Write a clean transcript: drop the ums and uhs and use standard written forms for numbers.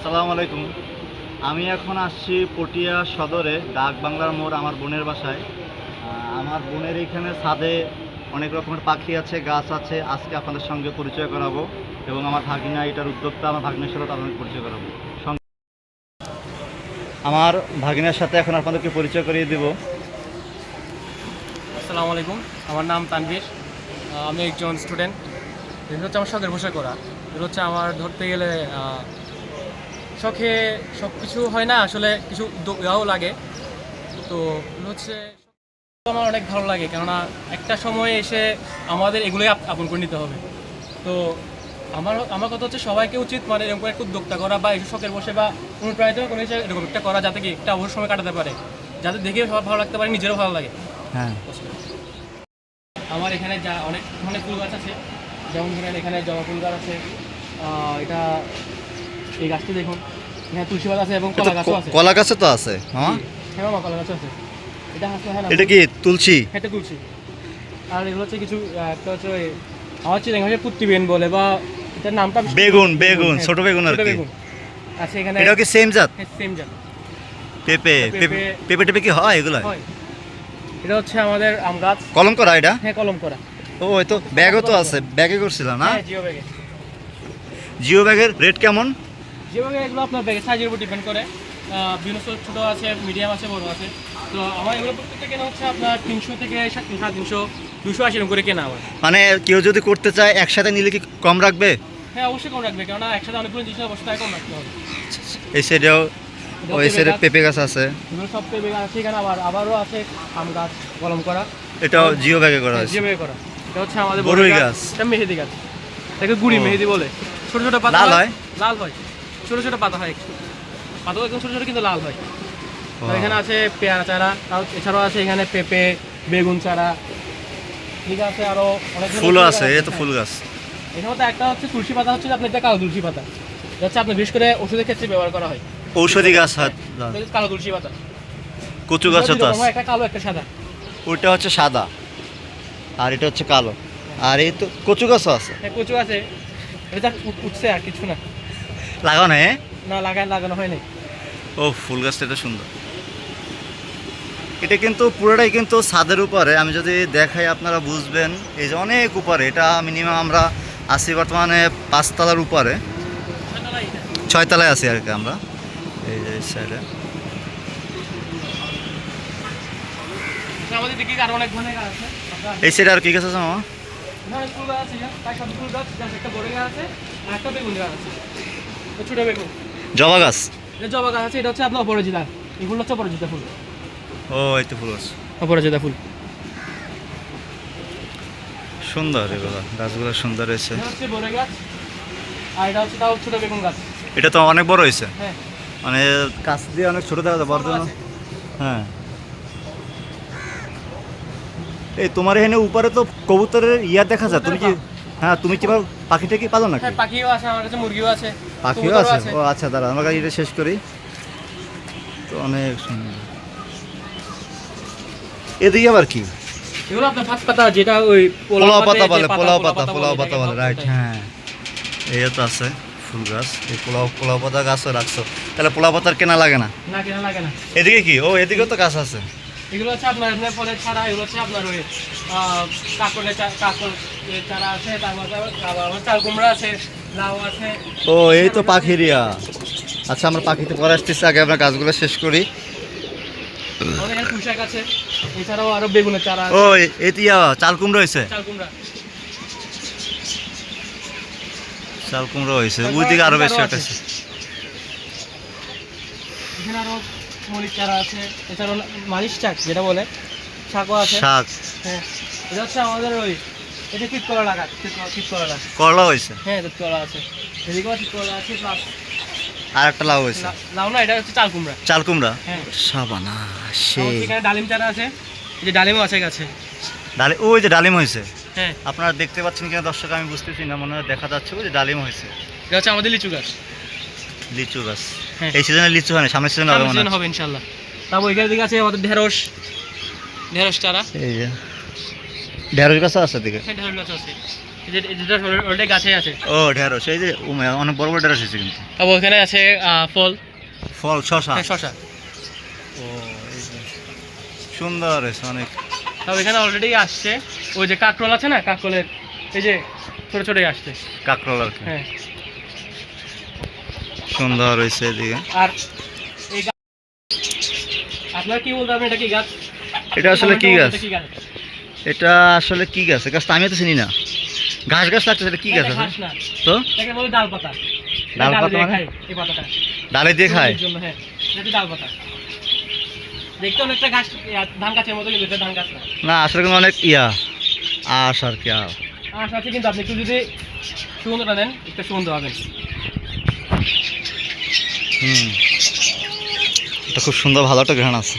আসসালামু আলাইকুম। আমি এখন আসছি পটিয়া সদরে ডাক বাংলার মোড় আমার বোনের বাসায়। আমার বোনের এইখানে ছাদে অনেক রকমের পাখি আছে, গাছ আছে। আজকে আপনাদের সঙ্গে পরিচয় করাবো এবং আমার ভাগিনা এটার উদ্যোক্তা, আমার ভাগিনার সাথে আপনাদের পরিচয় করাবো। আমার ভাগিনার সাথে এখন আপনাদেরকে পরিচয় করিয়ে দেব। আসসালামু আলাইকুম, আমার নাম তানভীর। আমি একজন স্টুডেন্ট। এটা হচ্ছে আমার শখের বসে করা। এটা হচ্ছে আমার ধরতে গেলে শখে সব কিছু হয় না, আসলে কিছু উদ্যোগও লাগে। তো হচ্ছে আমার অনেক ভালো লাগে, কেননা একটা সময়ে এসে আমাদের এগুলোই আপন করে নিতে হবে। তো আমার কথা হচ্ছে সবাইকে উচিত মানে এরকম একটা উদ্যোক্তা করা বা এইসব শখের বসে বা অনুপ্রাণিত কোনো এরকম একটা করা, যাতে কি একটা অবসর সময় কাটাতে পারে, যাতে দেখে সবার ভালো লাগতে পারে, নিজেরও ভালো লাগে। হ্যাঁ, আমার এখানে যা অনেক ধরনের ফুল গাছ আছে, যেমন ধরেন এখানে জবা ফুল গাছ আছে। এটা এই গাছটি দেখুন, এখানে তুলসী গাছ আছে এবং কলা গাছও আছে। কলা গাছে তো আছে। হ্যাঁ, হ্যাঁ মামা, কলা গাছও আছে। এটা হাসলে হ্যাঁ, এটা কি তুলসী? এটা তুলসী। আর এগুলো হচ্ছে কিছু একটা হচ্ছে আমার চিংড়ি পুত্তি বেগুন বলে, বা এটার নামটা বেগুন, বেগুন ছোট বেগুন আর কি। আচ্ছা, এখানে এটা কি সেম জাত? সেম জাত। পেঁপে পেঁপে টেপে কি হয় এগুলো? হয়। এটা হচ্ছে আমাদের আম গাছ। কলম করা এটা? হ্যাঁ, কলম করা। ও, এই তো ব্যাগও তো আছে, ব্যাগে করছিলাম না? হ্যাঁ, জিও ব্যাগে। জিও ব্যাগের রেট কেমন? জিও ব্যাগে এগুলো আপনার ব্যাগের সাইজের উপর ডিপেন্ড করে। বিভিন্ন ছোটো আছে, মিডিয়াম আছে, বড় আছে। তো আমার এগুলো প্রত্যেকটা কেনা হচ্ছে আপনার 300 থেকে 350, 280 এরকম করে কেনা আমার। মানে কেউ যদি করতে চায় একসাথে নিলে কি কম রাখবে? হ্যাঁ, অবশ্যই কম রাখবে, কেননা একসাথে অনেকগুলো জিনিস অবশ্যই কম রাখতে হবে। এই সাইডেও ওই সাইডে পেঁপে গাছ আছে। এগুলো সব পেঁপে গাছ আছে এখানে, আবারও আছে আম গাছ কলম করা। এটাও জিও ব্যাগে করা হয়েছে। জিও ব্যাগে করা। এটা হচ্ছে আমাদের বড়ই গাছ। এটা মেহেদি গাছ। এটাকে গুড়ি মেহেদি বলে। ছোট ছোট পাতা লাল হয়? লাল হয়, ছোট ছোট পাতা হয়, পাতা একদম ছোট ছোট কিন্তু লাল হয়। এখানে আছে পেয়ারা চারা, এছাড়াও আছে এখানে পেঁপে, বেগুন চারা, ঠিক আছে, আরো অনেক ফুলও আছে। এই তো ফুল গাছ। এর মধ্যে একটা হচ্ছে তুলসী পাতা, হচ্ছে আপনার এটা কালো তুলসী পাতা, এটা হচ্ছে আপনার বিশেষ করে ওষুধের ক্ষেত্রে ব্যবহার করা হয়। ঔষধি গাছ হয়। কালো তুলসী পাতা। কচু গাছও তো আছে। একটা কালো একটা সাদা। ওইটা হচ্ছে সাদা আর এটা হচ্ছে কালো। আর এই তো কচু গাছও আছে। হ্যাঁ, কচু আছে। এটা উঠছে আর কিছু না, লাগানো? না লাগানো হয়নি। ও, ফুল গাছটা এটা সুন্দর। এটা কিন্তু পুরোটাই কিন্তু ছাদের উপরে। আমি যদি দেখাই আপনারা বুঝবেন। এই যে অনেক উপরে, এটা মিনিমাম আমরা আছি বর্তমানে 5 তলার উপরে, 6 তলায় আছি আর কি আমরা। এই যে সাইডে আমাদের দিকে আরো অনেক ধরনের গাছ আছে। এই সাইডে আর কি গাছ আছে মামা? এখানে ফুল গাছ আছে, তাই সব ফুল গাছ, একটা বড় গাছ আছে আর একটা বেগুন গাছ আছে, ছোট বেগুন। জবা গাছ? এটা জবা গাছ আছে। এটা হচ্ছে আপনার অপরাজিতা। এগুলো হচ্ছে অপরাজিতা ফুল। ও, এই তো ফুল গাছ, অপরাজিতা ফুল। সুন্দর। এগুলো গাছগুলো সুন্দর হয়েছে। এটা হচ্ছে বড় গাছ, আর এটা হচ্ছে তাও ছোট বেগুন গাছ। এটা তো অনেক বড় হয়েছে। হ্যাঁ, মানে কাছ দিয়ে অনেক ছোট দেখা যায়, বড় জন্য। হ্যাঁ, এই তোমার এখানে উপরে তো কবুতরের ইয়া দেখা যায়। তুমি কি, হ্যাঁ, তুমি কি পাখিটা কি পালো নাকি? হ্যাঁ, পাখিও আছে আমার কাছে, মুরগিও আছে, পাখিও কবুতরও আছে? ও আচ্ছা, দাঁড়া আমরা এটা শেষ করি। তো অনেক সুন্দর। এদিকে আবার কি? এগুলো আপনার ভাত পাতা, যেটা ওই পোলাও পাতা বলে। পোলাও পোলাও পাতা বলে, রাইট। হ্যাঁ, এই তো আছে ফুল গাছ। এই পোলাও পাতা গাছও রাখছো, তাহলে পোলাও পাতার কেনা লাগে না? না, কেনা লাগে না। এদিকে কি? ও, এদিকেও তো গাছ আছে। এগুলো হচ্ছে আপনার এমনি ফলের ছাড়া, এগুলো হচ্ছে আপনার ওই কাকলের চারা আছে, তারপর আবার চাল কুমড়া আছে, লাউ আছে। ও, এই তো পাখিরিয়া। আচ্ছা, আমরা পাখিতে পরে আসতেছি, আগে আমরা গাছগুলো শেষ করি। আমাদের এখানে পুঁইশাক আছে, এছাড়াও আরো বেগুনের চারা আছে। ও, এই তো চাল কুমড়ো হয়েছে। চাল কুমড়া, চাল কুমড়ো হয়েছে। ওই দিকে আরো বেশি আছে। এখানে আরো মরিচ চারা আছে, এছাড়াও মারিচ শাক যেটা বলে, শাকও আছে। শাক? হ্যাঁ, এটা হচ্ছে আমাদের ওই, এটা তিত করলা গাছ, তিত করলা। করলা হয়েছে? হ্যাঁ, তিত করলা আছে, এদিকেও তিত করলা আছে, প্লাস আর একটা লাউ হয়েছে। লাউ না, এটা হচ্ছে চাল কুমড়া। চাল কুমড়া? হ্যাঁ, সাবানা সেই। এখানে ডালিম চারা আছে, এই যে ডালিমও আছে গাছে। ওই যে ডালিম হয়েছে। হ্যাঁ, আপনারা দেখতে পাচ্ছেন কিনা দর্শক আমি বুঝতেছি না, মনে হয় দেখা যাচ্ছে। ওই যে ডালিম হয়েছে। এটা হচ্ছে আমাদের লিচু গাছ। লিচু গাছ? হ্যাঁ, এই সিজনে লিচু হয় না, সামনের সিজনে হবে মনে হয়। হবে ইনশাআল্লাহ। তারপর ওইখানে দিকে আছে আমাদের ঢেঁড়স চারা। এই যে ঢেঁড়স গাছ আছে দিকে। হ্যাঁ, ঢেঁড়স গাছ আছে। যেটা অলরেডি গাছে আছে। ও ঢেঁড়স, এই যে অনেক বড় বড় ঢেঁড়স এসেছে কিন্তু। তারপর ওখানে আছে ফল, ফল শশা। হ্যাঁ শশা। ও এই যে সুন্দর হয়েছে অনেক। তারপর এখানে অলরেডি আসছে ওই যে কাঁকরোল আছে না, কাঁকরোলের এই যে ছোট ছোটই আসছে। কাঁকরোল আর কি, হ্যাঁ। সুন্দর হয়েছে এদিকে। আর এই গাছ আপনারা কি বলতে পারবেন, এটা কি গাছ? এটা আসলে কি গাছ? এটা কি গাছ? এটা আসলে কি গাছ? গাছটা আমি তো চিনি না, ঘাস গাছ লাগছে। এটা কি গাছ এটা আছে ঘাস না, তো? এটাকে বলে ডাল পাতা। ডাল পাতা দিয়ে মানে? খায় এই পাতাটা, ডালে দিয়ে খায়? এর জন্য। হ্যাঁ, এটা ডাল পাতা। দেখতে অনেকটা গাছ, ধান গাছের মতো, কিন্তু এটা ধান গাছ না। না আসলে কিন্তু অনেক আশ আর কি আশ আছে, কিন্তু আপনি একটু যদি সুগন্ধটা নেন, একটু সুগন্ধ পাবেন। এটা খুব সুন্দর, ভালো একটা ঘ্রাণ আছে।